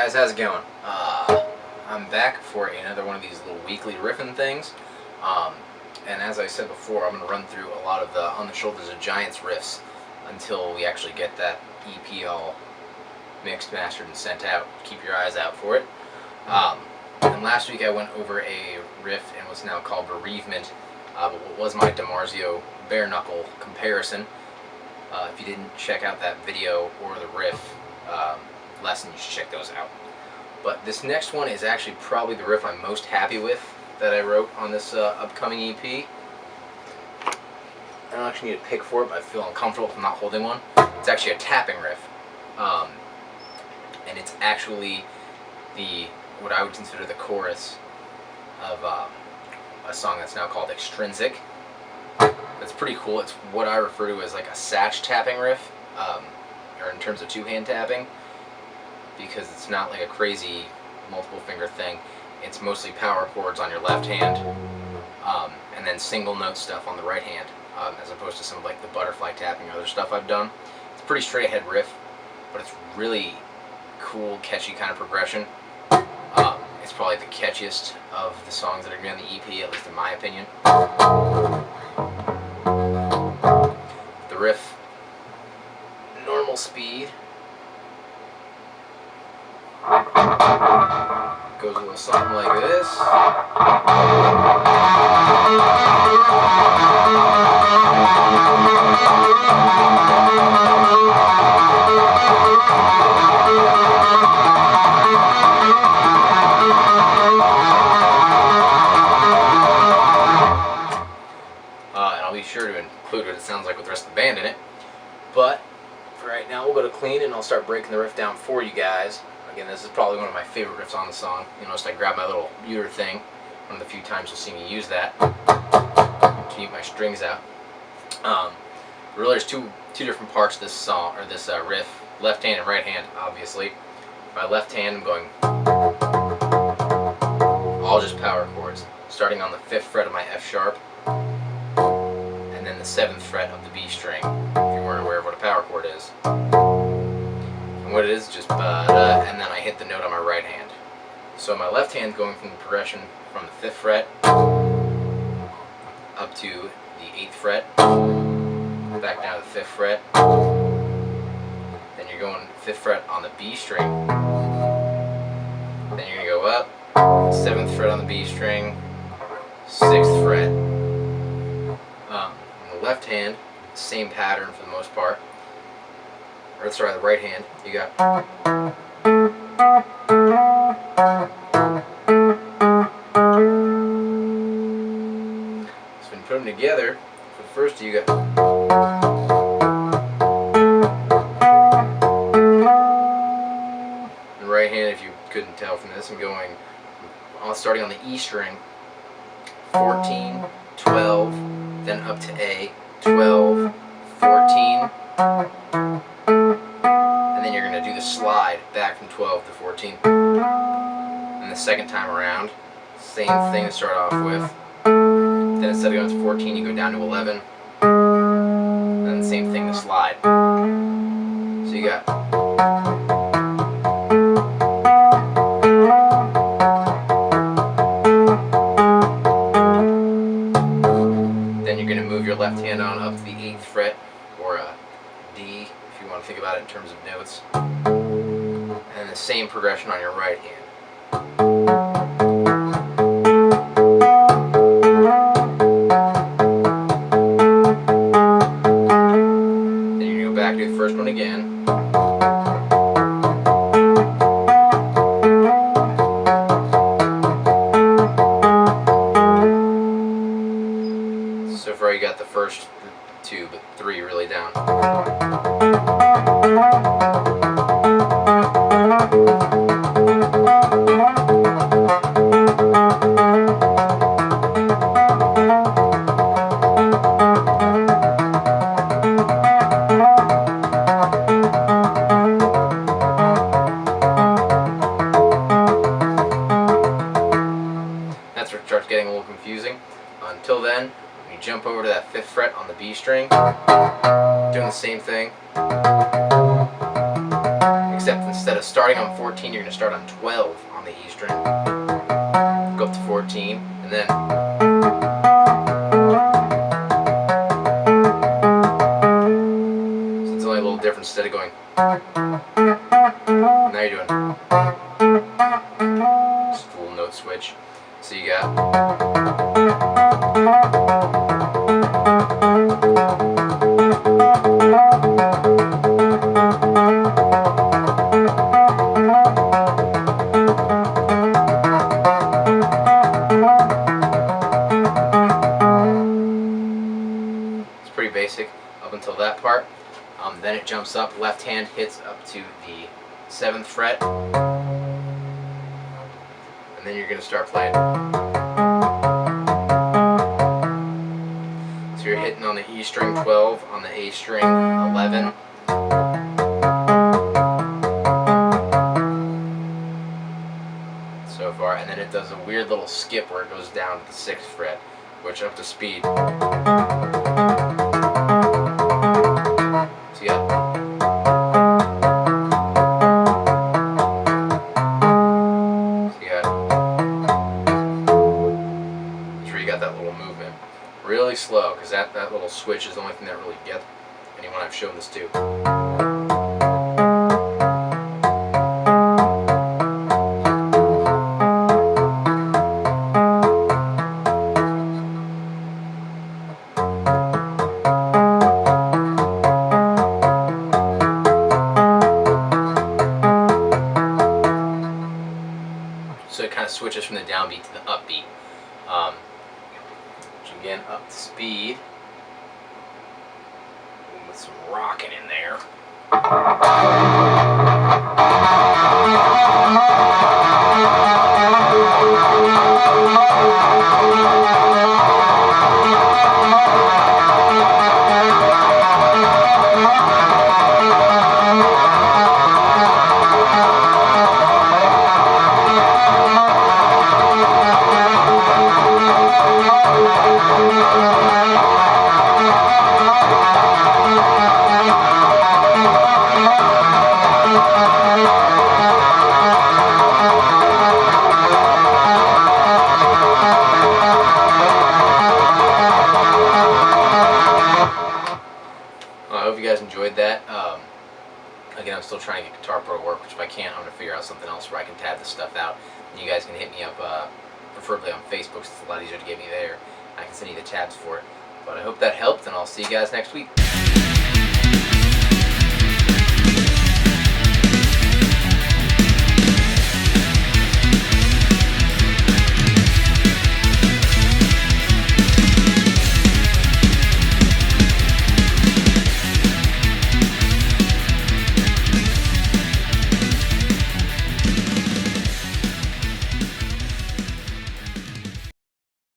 guys, how's it going? I'm back for another one of these little weekly riffing things. And as I said before, I'm going to run through a lot of the On the Shoulders of Giants riffs until we actually get that EP all mixed, mastered, and sent out. Keep your eyes out for it. And last week I went over a riff in what's now called Bereavement, but what was my DiMarzio bare knuckle comparison. If you didn't check out that video or the riff lesson, you should check those out. But this next one is actually probably the riff I'm most happy with that I wrote on this upcoming EP. I don't actually need a pick for it, but I feel uncomfortable if I'm not holding one. It's actually a tapping riff. And it's actually what I would consider the chorus of a song that's now called Extrinsic. It's pretty cool. It's what I refer to as like a satch tapping riff, or in terms of two-hand tapping, because it's not like a crazy multiple finger thing. It's mostly power chords on your left hand, and then single note stuff on the right hand, as opposed to some of like the butterfly tapping or other stuff I've done. It's a pretty straight ahead riff, but it's really cool, catchy kind of progression. It's probably the catchiest of the songs that are going to be on the EP, at least in my opinion. The riff, normal speed, goes a little something like this. And I'll be sure to include what it sounds like with the rest of the band in it. But for right now, we'll go to clean and I'll start breaking the riff down for you guys. Again, this is probably one of my favorite riffs on the song. You notice I grabbed my little muter thing. One of the few times you'll see me use that to keep my strings out. Really, there's two different parts of this song, or this riff. Left hand and right hand, obviously. My left hand, I'm going all just power chords, starting on the 5th fret of my F sharp, and then the 7th fret of the B string, if you weren't aware of what a power chord is. And what it is, just ba-da, and then I hit the note on my right hand. So my left hand going from the progression from the 5th fret up to the 8th fret, back down to the 5th fret, then you're going 5th fret on the B string, then you're going to go up, 7th fret on the B string, 6th fret. On the left hand, same pattern for the most part. Or sorry, the right hand, you got so when you put them together, for the first you got the right hand. If you couldn't tell from this, I'm going starting on the E string, 14, 12, then up to A, 12, 14. And then you're going to do the slide back from 12 to 14. And the second time around, same thing to start off with. Then instead of going to 14, you go down to 11. And then the same thing to slide. So you got then you're going to move your left hand on up to the 8th fret, or a D, if you want to think about it in terms of notes, and the same progression on your right hand. Then you're going to go back to the first one again. So far you got the first 2, but 3 really down. That's where it starts getting a little confusing. Until then, when you jump over to that 5th fret on the B string, doing the same thing, except instead of starting on 14, you're going to start on 12 on the E string. Go up to 14, and then so it's only a little different. Instead of going, now you're doing just a little note switch. So you got pretty basic up until that part. Then it jumps up, left hand hits up to the 7th fret, and then you're going to start playing. So you're hitting on the E string 12, on the A string 11. So far, and then it does a weird little skip where it goes down to the 6th fret, which up to speed. Really slow, because that little switch is the only thing that really gets anyone I've shown this to. So it kind of switches from the downbeat to the upbeat. Again, up to speed with some rocking in there. I hope you guys enjoyed that. Again, I'm still trying to get Guitar Pro to work, which if I can't, I'm going to figure out something else where I can tab this stuff out. And you guys can hit me up, preferably on Facebook, so it's a lot easier to get me there. I can send you the tabs for it. But I hope that helped, and I'll see you guys next week.